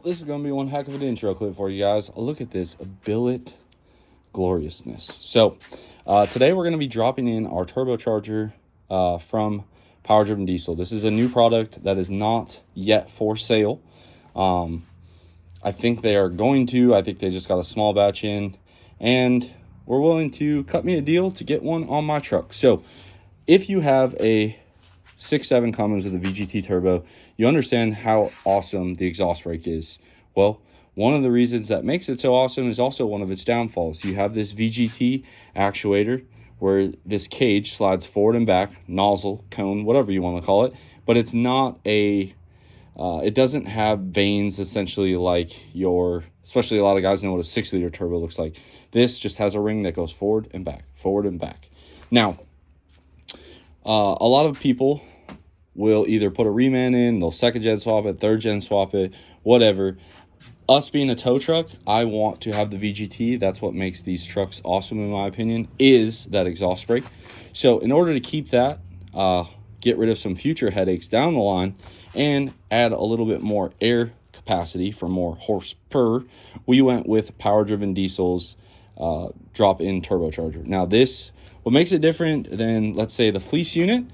This is going to be one heck of an intro clip for you guys. Look at this billet gloriousness. So today we're going to be dropping in our turbocharger from Power Driven Diesel. This is a new product that is not yet for sale. I think they are going to. I think they just got a small batch in, and we're willing to cut me a deal to get one on my truck. So if you have a 6.7 Cummins with a VGT turbo, you understand how awesome the exhaust brake is. Well, one of the reasons that makes it so awesome is also one of its downfalls. You have this VGT actuator where this cage slides forward and back, nozzle, cone, whatever you want to call it, but it's not a it doesn't have vanes essentially like especially a lot of guys know what a 6-liter turbo looks like. This just has a ring that goes forward and back, forward and back. Now, a lot of people will either put a reman in, they'll second gen swap it, third gen swap it, whatever. Us being a tow truck, I want to have the VGT. That's what makes these trucks awesome, in my opinion, is that exhaust brake. So in order to keep that, get rid of some future headaches down the line, and add a little bit more air capacity for more horse per, we went with Power Driven Diesel's drop-in turbocharger. Now what makes it different than, let's say, the Fleece unit,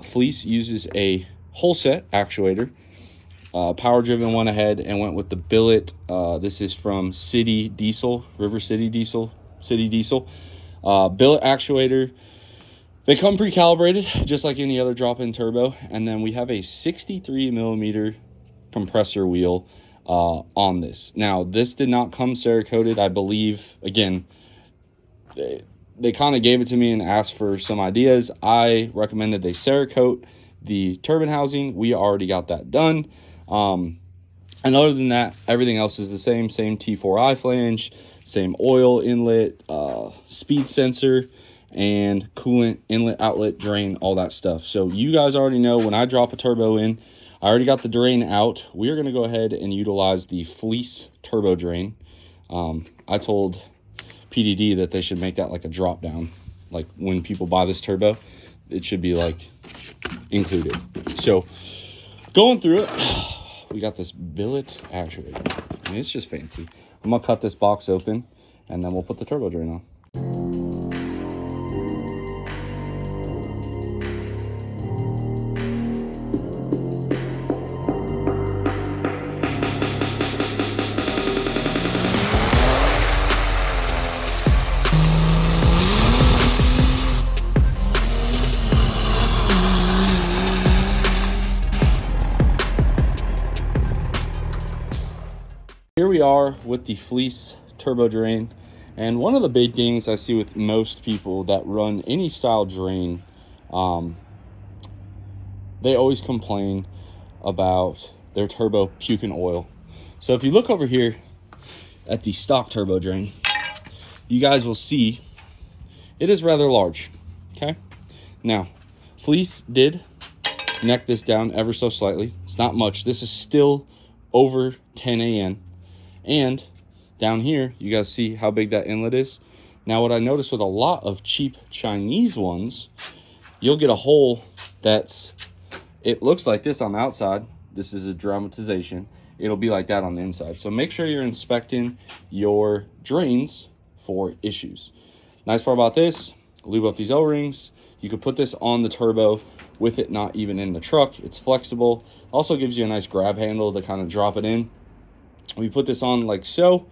Fleece uses a whole set actuator. Power Driven went ahead and went with the billet. This is from City Diesel, River City Diesel, billet actuator. They come pre-calibrated, just like any other drop-in turbo. And then we have a 63 millimeter compressor wheel on this. Now, this did not come Cerakoted, I believe. Again, they kind of gave it to me and asked for some ideas. I recommended they Cerakote the turbine housing. We already got that done. And other than that, everything else is the same T4i flange, same oil inlet, speed sensor, and coolant inlet, outlet, drain, all that stuff. So you guys already know when I drop a turbo in, I already got the drain out. We are going to go ahead and utilize the Fleece turbo drain. I told PDD that they should make that like a drop down. Like when people buy this turbo, it should be like included. So going through it, we got this billet actuator. I mean, it's just fancy. I'm going to cut this box open, and then we'll put the turbo drain on. Here we are with the Fleece turbo drain, and one of the big things I see with most people that run any style drain, they always complain about their turbo puking oil. So if you look over here at the stock turbo drain, you guys will see it is rather large. Okay, now Fleece did neck this down ever so slightly. It's not much. This is still over 10 AN. And down here, you guys see how big that inlet is. Now, what I noticed with a lot of cheap Chinese ones, you'll get a hole it looks like this on the outside. This is a dramatization. It'll be like that on the inside. So make sure you're inspecting your drains for issues. Nice part about this, lube up these O-rings. You could put this on the turbo with it not even in the truck. It's flexible. Also gives you a nice grab handle to kind of drop it in. We put this on like so.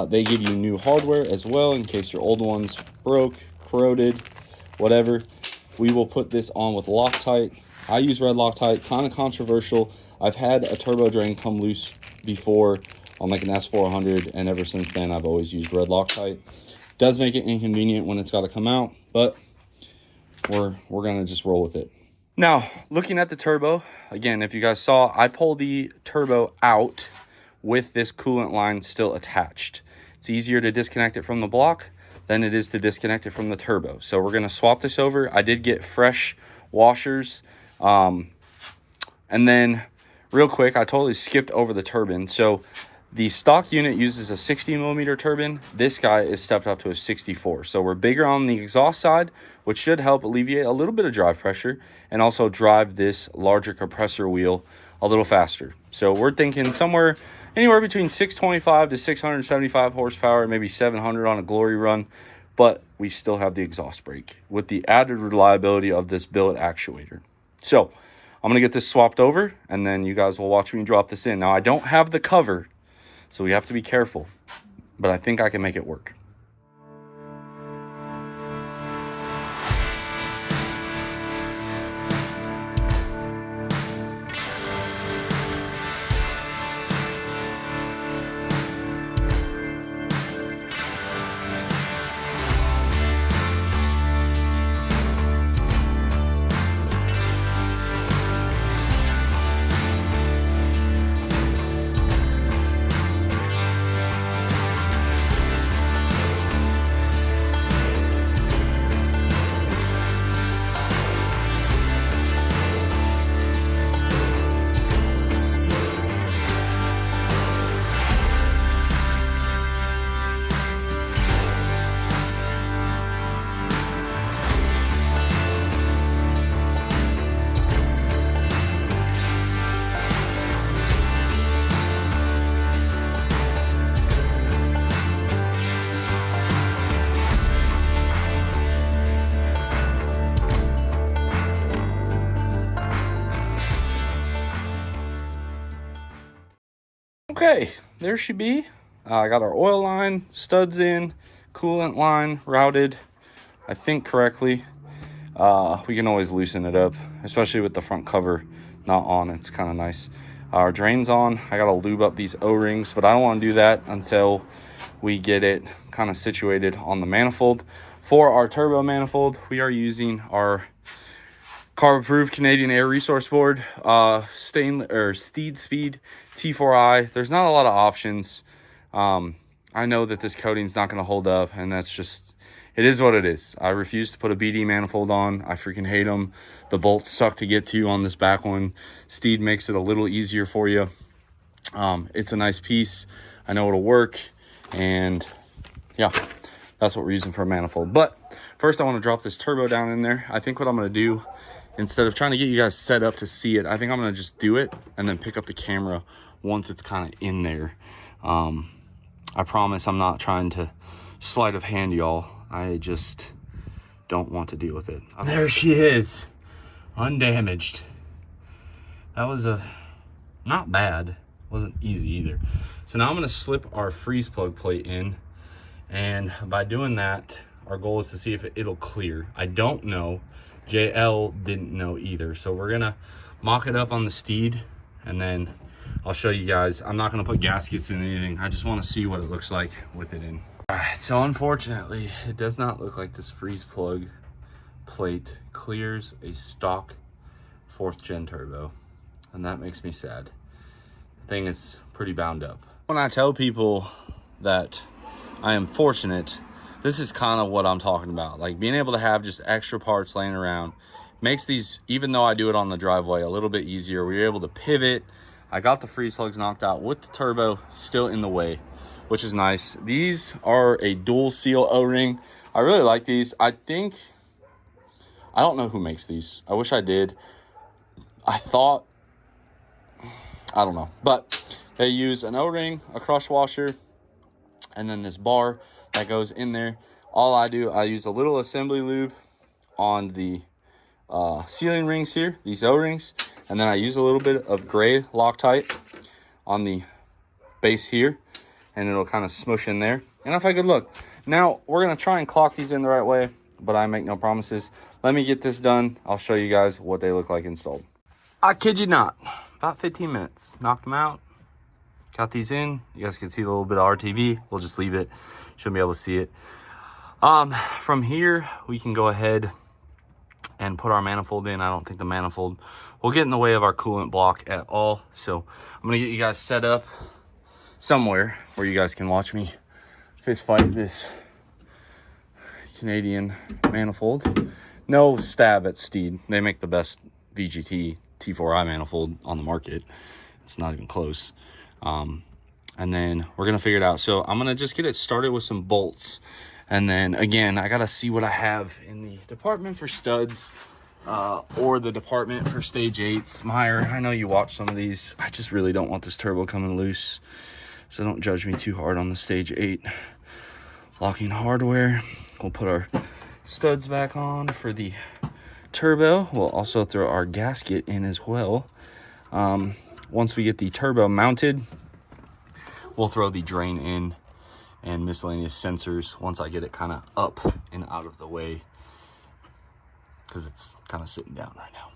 They give you new hardware as well in case your old ones broke, corroded, whatever. We will put this on with Loctite. I use red Loctite, kind of controversial. I've had a turbo drain come loose before on like an S400, and ever since then I've always used red Loctite. Does make it inconvenient when it's got to come out, but we're gonna just roll with it. Now, looking at the turbo, again, if you guys saw, I pulled the turbo out with this coolant line still attached. It's easier to disconnect it from the block than it is to disconnect it from the turbo. So we're going to swap this over. I did get fresh washers. And then real quick, I totally skipped over the turbine. So the stock unit uses a 60 millimeter turbine. This guy is stepped up to a 64. So we're bigger on the exhaust side, which should help alleviate a little bit of drive pressure and also drive this larger compressor wheel a little faster. So we're thinking somewhere anywhere between 625 to 675 horsepower, maybe 700 on a glory run, but we still have the exhaust brake with the added reliability of this billet actuator. So I'm going to get this swapped over, and then you guys will watch me drop this in. Now, I don't have the cover, so we have to be careful, but I think I can make it work. Okay, there she be. I got our oil line, studs in, coolant line routed, I think correctly. We can always loosen it up, especially with the front cover not on. It's kind of nice. Our drain's on. I got to lube up these O-rings, but I don't want to do that until we get it kind of situated on the manifold. For our turbo manifold, we are using our carb-approved Canadian Air Resource Board, Steed Speed T4i. There's not a lot of options. I know that this coating's not going to hold up, and that's just, it is what it is. I refuse to put a BD manifold on. I freaking hate them. The bolts suck to get to on this back one. Steed makes it a little easier for you. It's a nice piece. I know it'll work, and yeah, that's what we're using for a manifold. But first, I want to drop this turbo down in there. I think what I'm going to do, instead of trying to get you guys set up to see it, I think I'm going to just do it and then pick up the camera once it's kind of in there. I promise I'm not trying to sleight of hand y'all. I just don't want to deal with it. There she is, undamaged. That was not bad. Wasn't easy either. So now I'm going to slip our freeze plug plate in, and by doing that, our goal is to see if it'll clear. I don't know. JL didn't know either. So we're going to mock it up on the Steed, and then I'll show you guys. I'm not going to put gaskets in anything. I just want to see what it looks like with it in. All right, so unfortunately, it does not look like this freeze plug plate clears a stock 4th gen turbo, and that makes me sad. The thing is pretty bound up. When I tell people that I am fortunate, this is kind of what I'm talking about. Like, being able to have just extra parts laying around makes these, even though I do it on the driveway, a little bit easier. We were able to pivot. I got the freeze plugs knocked out with the turbo still in the way, which is nice. These are a dual seal O-ring. I really like these. I don't know who makes these. I wish I did. I don't know. But they use an O-ring, a crush washer, and then this bar that goes in there. All I do, I use a little assembly lube on the sealing rings here, these O-rings, and then I use a little bit of gray Loctite on the base here, and it'll kind of smush in there. And if I could look, now we're going to try and clock these in the right way, but I make no promises. Let me get this done. I'll show you guys what they look like installed. I kid you not, about 15 minutes, knocked them out, got these in. You guys can see a little bit of RTV. We'll just leave it. Shouldn't be able to see it. From here, we can go ahead and put our manifold in. I don't think the manifold will get in the way of our coolant block at all. So I'm gonna get you guys set up somewhere where you guys can watch me fist fight this Canadian manifold. No stab at Steed. They make the best VGT T4i manifold on the market. It's not even close. And then we're gonna figure it out. So I'm gonna just get it started with some bolts. And then again, I gotta see what I have in the department for studs or the department for stage 8s. Meyer, I know you watch some of these. I just really don't want this turbo coming loose, so don't judge me too hard on the stage 8 locking hardware. We'll put our studs back on for the turbo. We'll also throw our gasket in as well. Once we get the turbo mounted, we'll throw the drain in and miscellaneous sensors once I get it kind of up and out of the way, because it's kind of sitting down right now.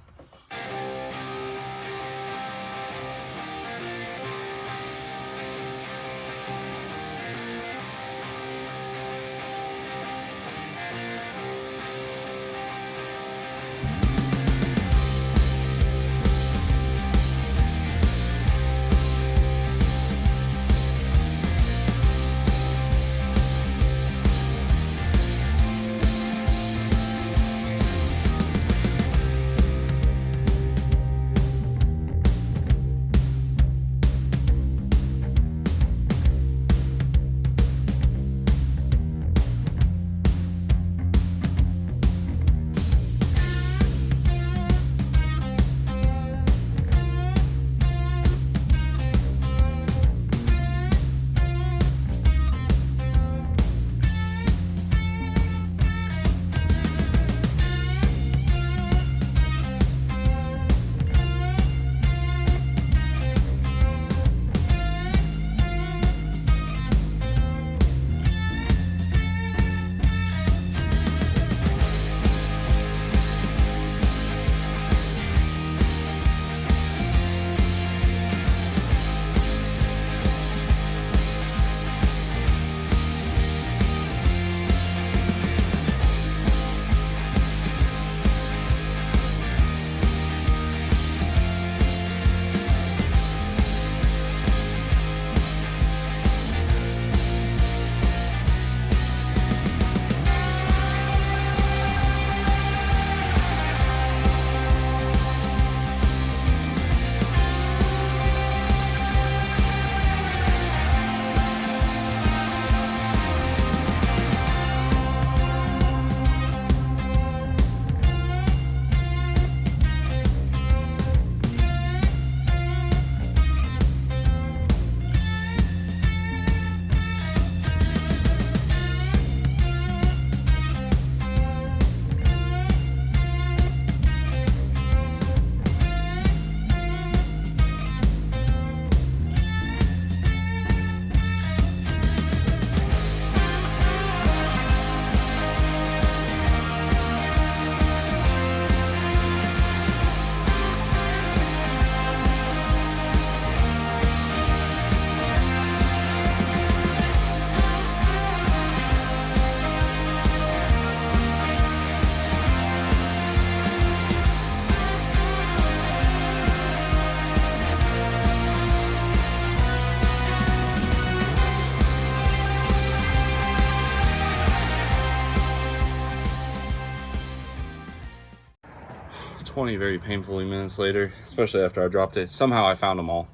Very painfully minutes later, especially after I dropped it. Somehow I found them all.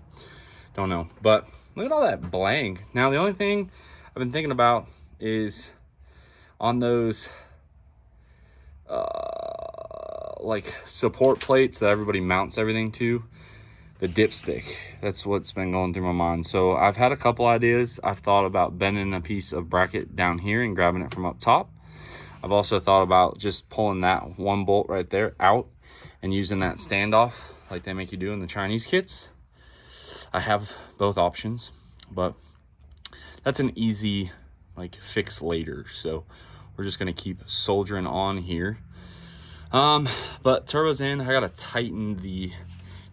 Don't know. But look at all that blank. Now, the only thing I've been thinking about is on those like support plates that everybody mounts everything to, the dipstick. That's what's been going through my mind. So I've had a couple ideas. I've thought about bending a piece of bracket down here and grabbing it from up top. I've also thought about just pulling that one bolt right there out and using that standoff like they make you do in the Chinese kits. I have both options, but that's an easy like fix later. So we're just gonna keep soldiering on here. But turbo's in. I gotta tighten the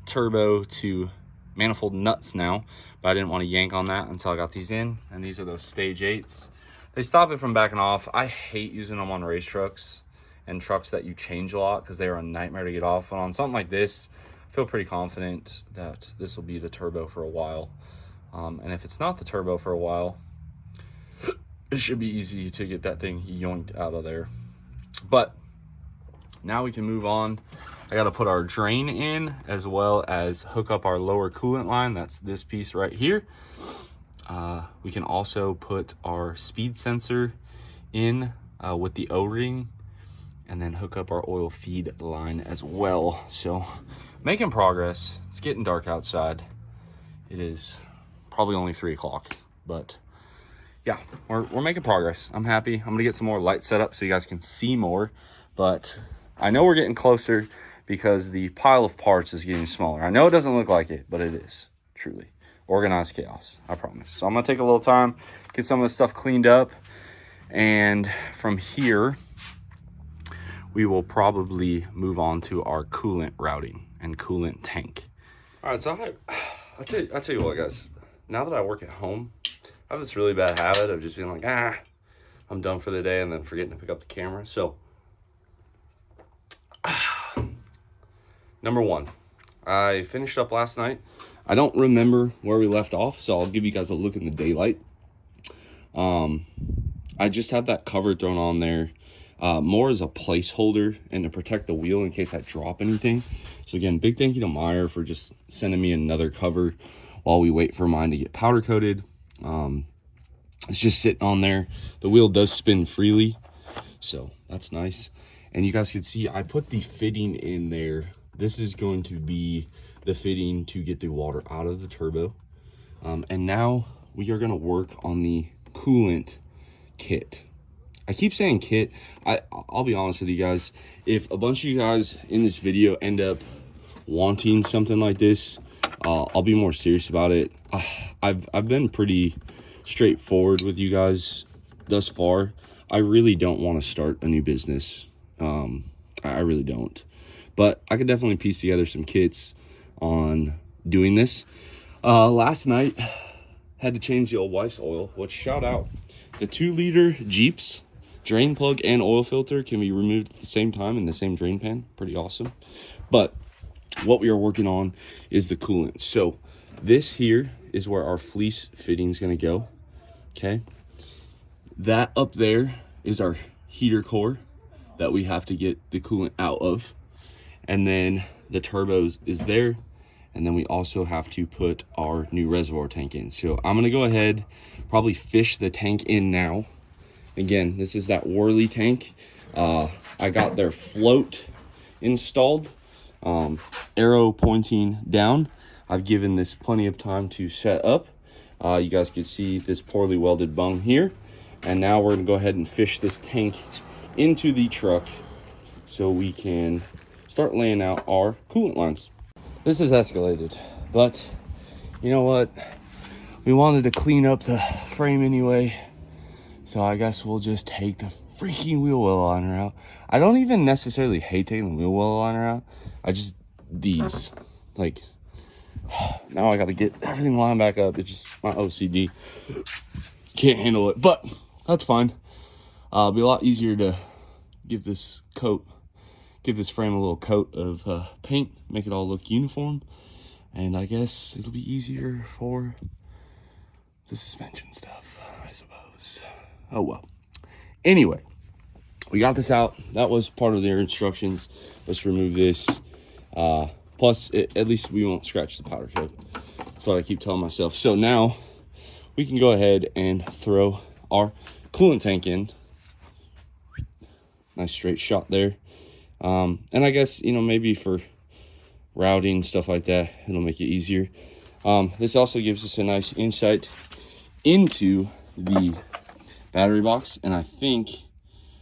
turbo to manifold nuts now, but I didn't want to yank on that until I got these in. And these are those stage 8s. They stop it from backing off. I hate using them on race trucks and trucks that you change a lot because they are a nightmare to get off. But on something like this, I feel pretty confident that this will be the turbo for a while. And if it's not the turbo for a while, it should be easy to get that thing yoinked out of there. But now we can move on. I got to put our drain in as well as hook up our lower coolant line. That's this piece right here. We can also put our speed sensor in with the O-ring and then hook up our oil feed line as well. So making progress. It's getting dark outside. It is probably only 3 o'clock, but yeah, we're making progress. I'm happy. I'm gonna get some more lights set up so you guys can see more, but I know we're getting closer because the pile of parts is getting smaller. I know it doesn't look like it, but it is truly organized chaos, I promise. So I'm gonna take a little time, get some of this stuff cleaned up, and from here we will probably move on to our coolant routing and coolant tank. All right, so I'll tell you what, guys. Now that I work at home, I have this really bad habit of just being like, I'm done for the day, and then forgetting to pick up the camera. So, number one, I finished up last night. I don't remember where we left off, so I'll give you guys a look in the daylight. I just have that cover thrown on there more as a placeholder and to protect the wheel in case I drop anything. So again, big thank you to Meyer for just sending me another cover while we wait for mine to get powder coated. It's just sitting on there. The wheel does spin freely, so that's nice. And you guys can see I put the fitting in there. This is going to be the fitting to get the water out of the turbo. And now we are going to work on the coolant kit. I keep saying kit. I'll be honest with you guys. If a bunch of you guys in this video end up wanting something like this, I'll be more serious about it. I've been pretty straightforward with you guys thus far. I really don't want to start a new business. I really don't. But I could definitely piece together some kits on doing this. Last night, had to change the old wife's oil, which shout out. The 2-liter Jeeps drain plug and oil filter can be removed at the same time in the same drain pan. Pretty awesome. But what we are working on is the coolant. So this here is where our fleece fitting is going to go. Okay. That up there is our heater core that we have to get the coolant out of. And then the turbos is there. And then we also have to put our new reservoir tank in. So I'm going to go ahead, probably fish the tank in now. Again, this is that Whirly tank. I got their float installed, arrow pointing down. I've given this plenty of time to set up. You guys can see this poorly welded bung here. And now we're going to go ahead and fish this tank into the truck so we can start laying out our coolant lines. This has escalated, but you know what? We wanted to clean up the frame anyway, so I guess we'll just take the freaking wheel well liner out. I don't even necessarily hate taking the wheel well liner out. I just, these, like, now I got to get everything lined back up. It's just my OCD. Can't handle it, but that's fine. It'll be a lot easier to give this frame a little coat of paint, make it all look uniform, and I guess it'll be easier for the suspension stuff, I suppose. Oh well. Anyway, we got this out. That was part of their instructions. Let's remove this. Plus, at least we won't scratch the powder coat. That's what I keep telling myself. So now we can go ahead and throw our coolant tank in. Nice straight shot there. And I guess, you know, maybe for routing, stuff like that, it'll make it easier. This also gives us a nice insight into the battery box. And I think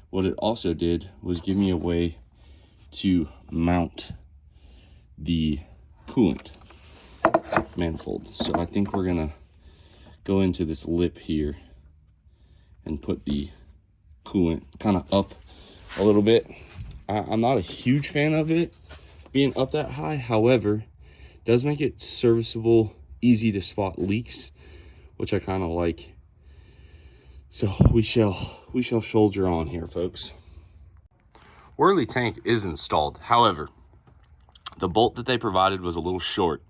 what it also did was give me a way to mount the coolant manifold. So I think we're going to go into this lip here and put the coolant kind of up a little bit. I'm not a huge fan of it being up that high. However, it does make it serviceable, easy to spot leaks, which I kind of like. So we shall soldier on here, folks. Whirly tank is installed. However, the bolt that they provided was a little short,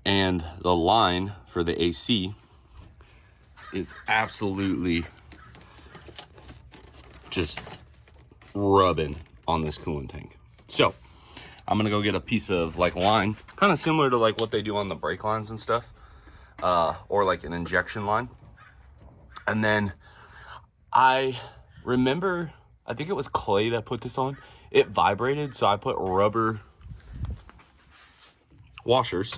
and the line for the AC is absolutely just rubbing on this coolant tank. So I'm gonna go get a piece of like line, kind of similar to like what they do on the brake lines and stuff, or like an injection line. And then I remember I think it was Clay that put this on. It vibrated, so I put rubber washers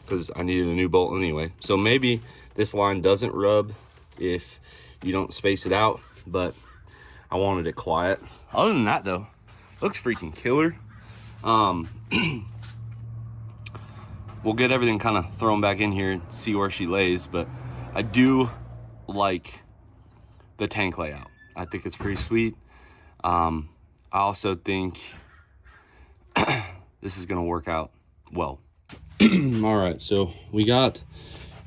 because I needed a new bolt anyway. So maybe this line doesn't rub if you don't space it out, but I wanted it quiet. Other than that though, looks freaking killer. We'll get everything kind of thrown back in here and see where she lays, but I do like the tank layout. I think it's pretty sweet. I also think this is gonna work out well. All right, so we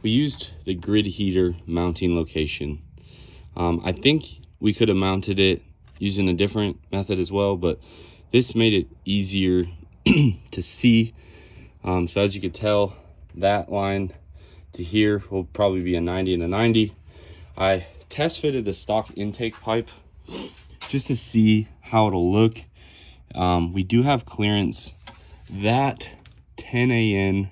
used the grid heater mounting location. I think we could have mounted it using a different method as well, but this made it easier to see. So as you could tell, that line to here will probably be a 90 and a 90. I test fitted the stock intake pipe just to see how it'll look. We do have clearance. That 10 AN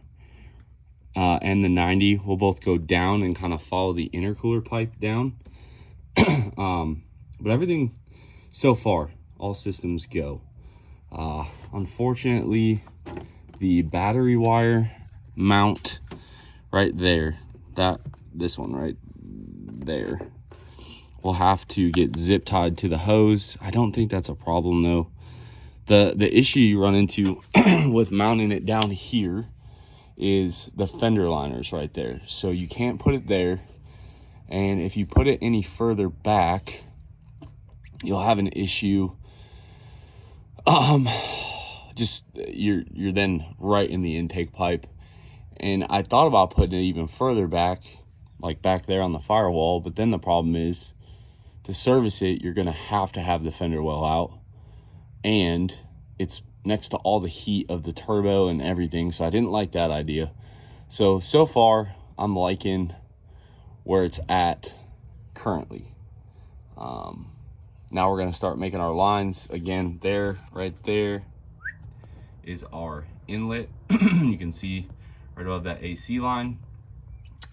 and the 90 will both go down and kind of follow the intercooler pipe down. But everything so far, all systems go. Unfortunately, the battery wire mount right there, this one right there, will have to get zip tied to the hose. I don't think that's a problem though. The issue you run into with mounting it down here is the fender liners right there. So you can't put it there, and if you put it any further back, you'll have an issue. Just you're then right in the intake pipe. And I thought about putting it even further back, like back there on the firewall, but then the problem is to service it, you're gonna have to have the fender well out, and it's next to all the heat of the turbo and everything, so I didn't like that idea. So far I'm liking where it's at currently. Now we're gonna start making our lines again. Right there is our inlet. You can see right above that AC line,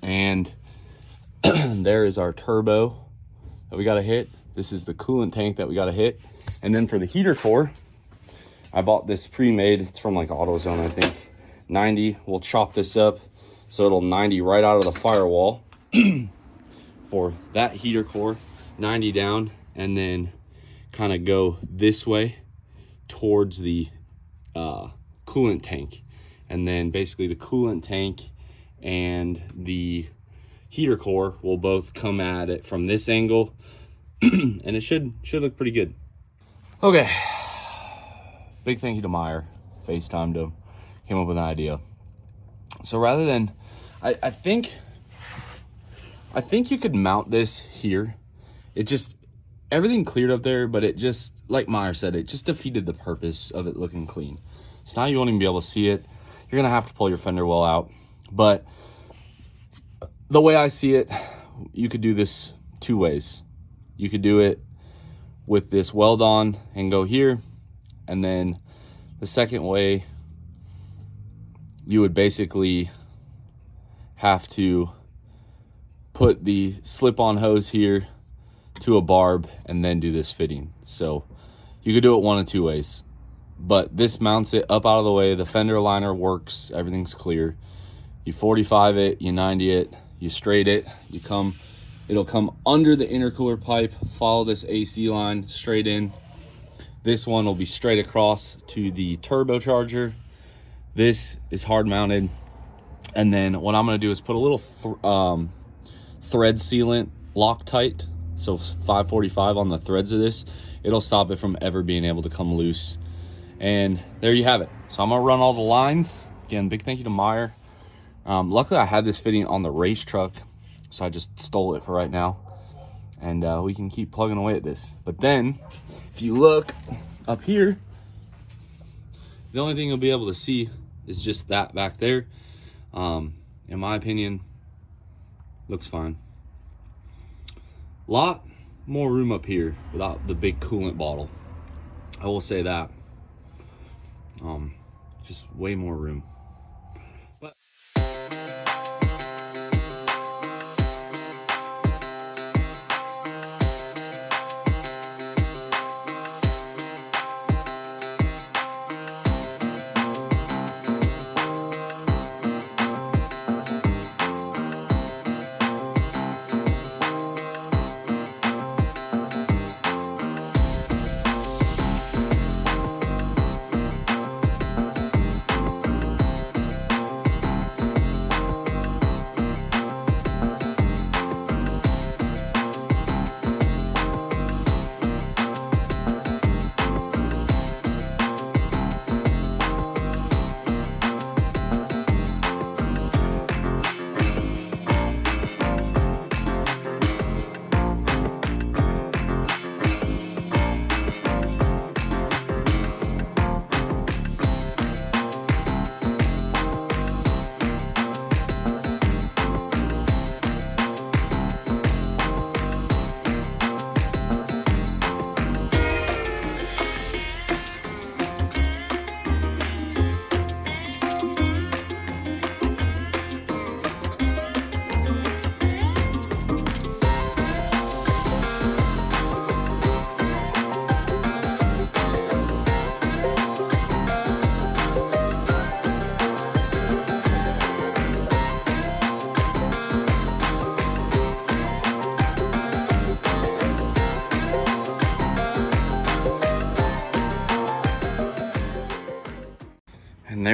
and there is our turbo that we got to hit. This is the coolant tank that we got to hit. And then for the heater core, I bought this pre-made. It's from like AutoZone, I think. 90. We'll chop this up so it'll 90 right out of the firewall for that heater core, 90 down, and then kind of go this way towards the coolant tank. And then basically the coolant tank and the heater core will both come at it from this angle and it should look pretty good. Okay, big thank you to Meyer. FaceTimed him, came up with an idea. So rather than, I think you could mount this here. It just, everything cleared up there, but it just, like Meyer said, it just defeated the purpose of it looking clean. So now you won't even be able to see it. You're gonna have to pull your fender well out. But the way I see it, you could do this two ways. You could do it with this weld on and go here. And then the second way, you would basically have to put the slip-on hose here to a barb and then do this fitting. So you could do it one of two ways. But this mounts it up out of the way. The fender liner works. Everything's clear. You 45 it, you 90 it, you straight it. It'll come under the intercooler pipe, follow this AC line straight in. This one will be straight across to the turbocharger. This is hard mounted. And then what I'm gonna do is put a little thread sealant Loctite. So 545 on the threads of this. It'll stop it from ever being able to come loose. And there you have it. So I'm gonna run all the lines. Again, big thank you to Meyer. Luckily I had this fitting on the race truck, so I just stole it for right now. And we can keep plugging away at this. But then, if you look up here, the only thing you'll be able to see is just that back there. In my opinion, looks fine. Lot more room up here without the big coolant bottle. I will say that. Just way more room. But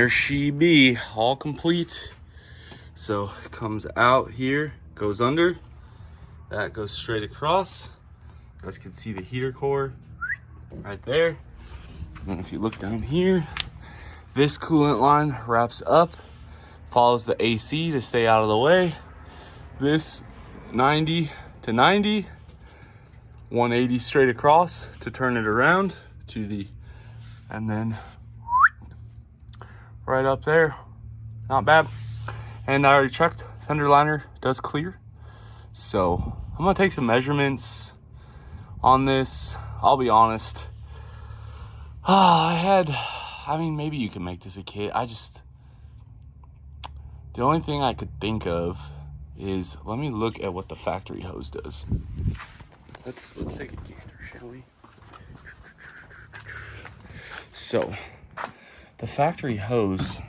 there she be, all complete. So it comes out here, goes under, that goes straight across. You guys can see the heater core right there. And then if you look down here, this coolant line wraps up, follows the AC to stay out of the way. This 90 to 90, 180 straight across to turn it around to the, and then right up there, not bad. And I already checked, fender liner does clear. So I'm gonna take some measurements on this. I'll be honest, I mean, maybe you can make this a kit. The only thing I could think of is, let me look at what the factory hose does. Let's take a gander, shall we? So, the factory hose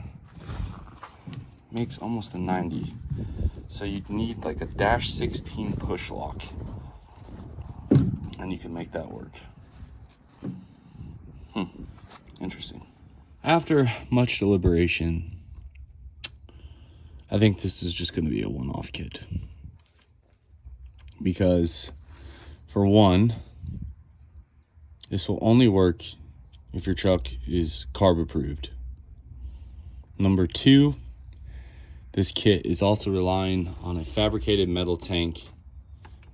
makes almost a 90. So you'd need like a -16 push lock. And you can make that work. Interesting. After much deliberation, I think this is just going to be a one-off kit. Because, for one, this will only work if your truck is carb approved. Number two, this kit is also relying on a fabricated metal tank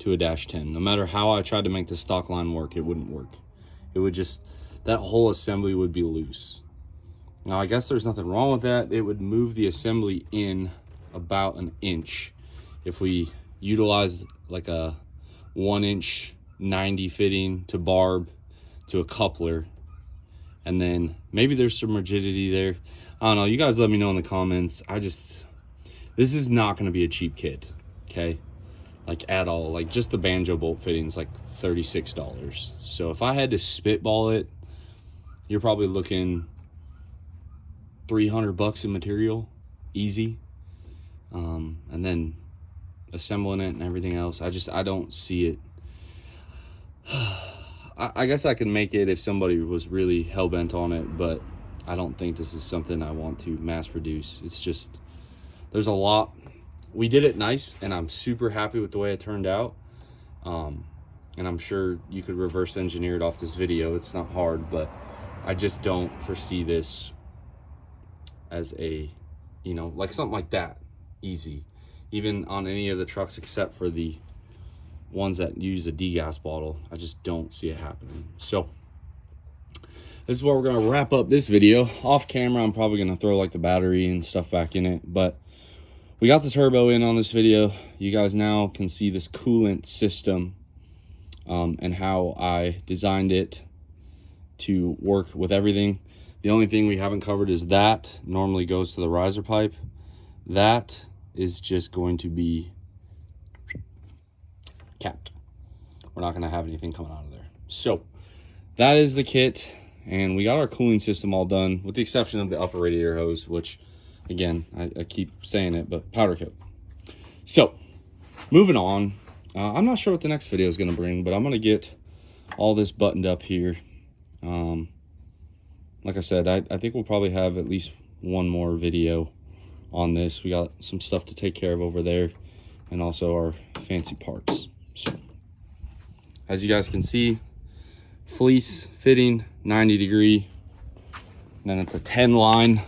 to a -10. No matter how I tried to make the stock line work, it wouldn't work. It would just, that whole assembly would be loose. Now, I guess there's nothing wrong with that. It would move the assembly in about an inch if we utilized like a 1-inch 90 fitting to barb to a coupler, and then maybe there's some rigidity there. I don't know, you guys let me know in the comments. This is not going to be a cheap kit, okay? Like at all. Like just the banjo bolt fitting is like $36. So if I had to spitball it, you're probably looking $300 in material, easy. And then assembling it and everything else, I don't see it. I guess I could make it if somebody was really hell-bent on it, but I don't think this is something I want to mass produce. It's just, there's a lot. We did it nice, and I'm super happy with the way it turned out. And I'm sure you could reverse engineer it off this video. It's not hard, but I just don't foresee this as a, like something like that, easy. Even on any of the trucks except for the ones that use a degas bottle, I just don't see it happening. So this is where we're gonna wrap up this video. Off camera, I'm probably gonna throw like the battery and stuff back in it, but we got the turbo in on this video. You guys now can see this coolant system and how I designed it to work with everything. The only thing we haven't covered is that normally goes to the riser pipe. That is just going to be capped. We're not going to have anything coming out of there. So that is the kit, and we got our cooling system all done with the exception of the upper radiator hose, which again, I keep saying it, but powder coat. So moving on, I'm not sure what the next video is going to bring, but I'm going to get all this buttoned up here. Like I said, I think we'll probably have at least one more video on this. We got some stuff to take care of over there, and also our fancy parts. So as you guys can see, fleece fitting 90 degree, and then it's a 10 line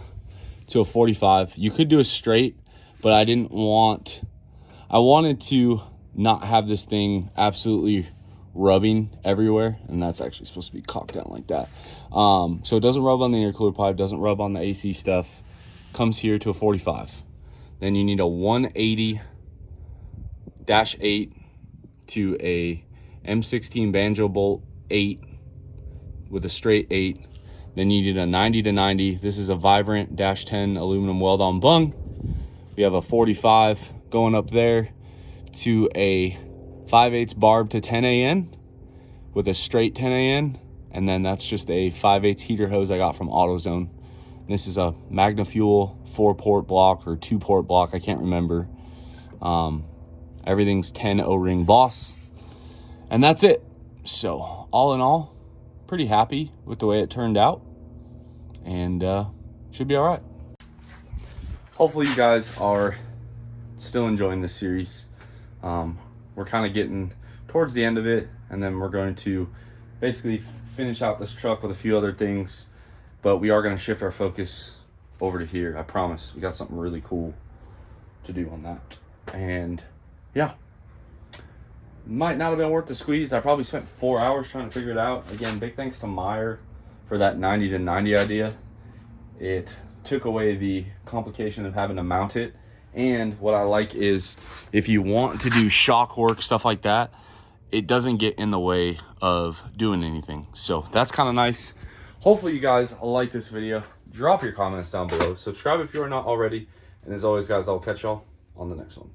to a 45. You could do a straight, but I wanted to not have this thing absolutely rubbing everywhere, and that's actually supposed to be cocked down like that. So it doesn't rub on the intercooler pipe, doesn't rub on the AC stuff, comes here to a 45. Then you need a 180-8 to a M16 banjo bolt 8 with a straight 8. Then you need a 90 to 90. This is a Vibrant -10 aluminum weld-on bung. We have a 45 going up there to a 5/8 barb to 10 AN with a straight 10 AN. And then that's just a 5/8 heater hose I got from AutoZone. This is a MagnaFuel 4-port block or 2-port block, I can't remember. Everything's 10 O-ring Boss. And that's it. So all in all, pretty happy with the way it turned out, and should be all right. hopefully you guys are still enjoying this series. We're kind of getting towards the end of it, and then we're going to basically finish out this truck with a few other things, but we are going to shift our focus over to here. I promise we got something really cool to do on that. And yeah, might not have been worth the squeeze. I probably spent 4 hours trying to figure it out. Again, big thanks to Meyer for that 90 to 90 idea. It took away the complication of having to mount it. And what I like is if you want to do shock work, stuff like that, it doesn't get in the way of doing anything. So that's kind of nice. Hopefully you guys like this video. Drop your comments down below. Subscribe if you are not already. And as always, guys, I'll catch y'all on the next one.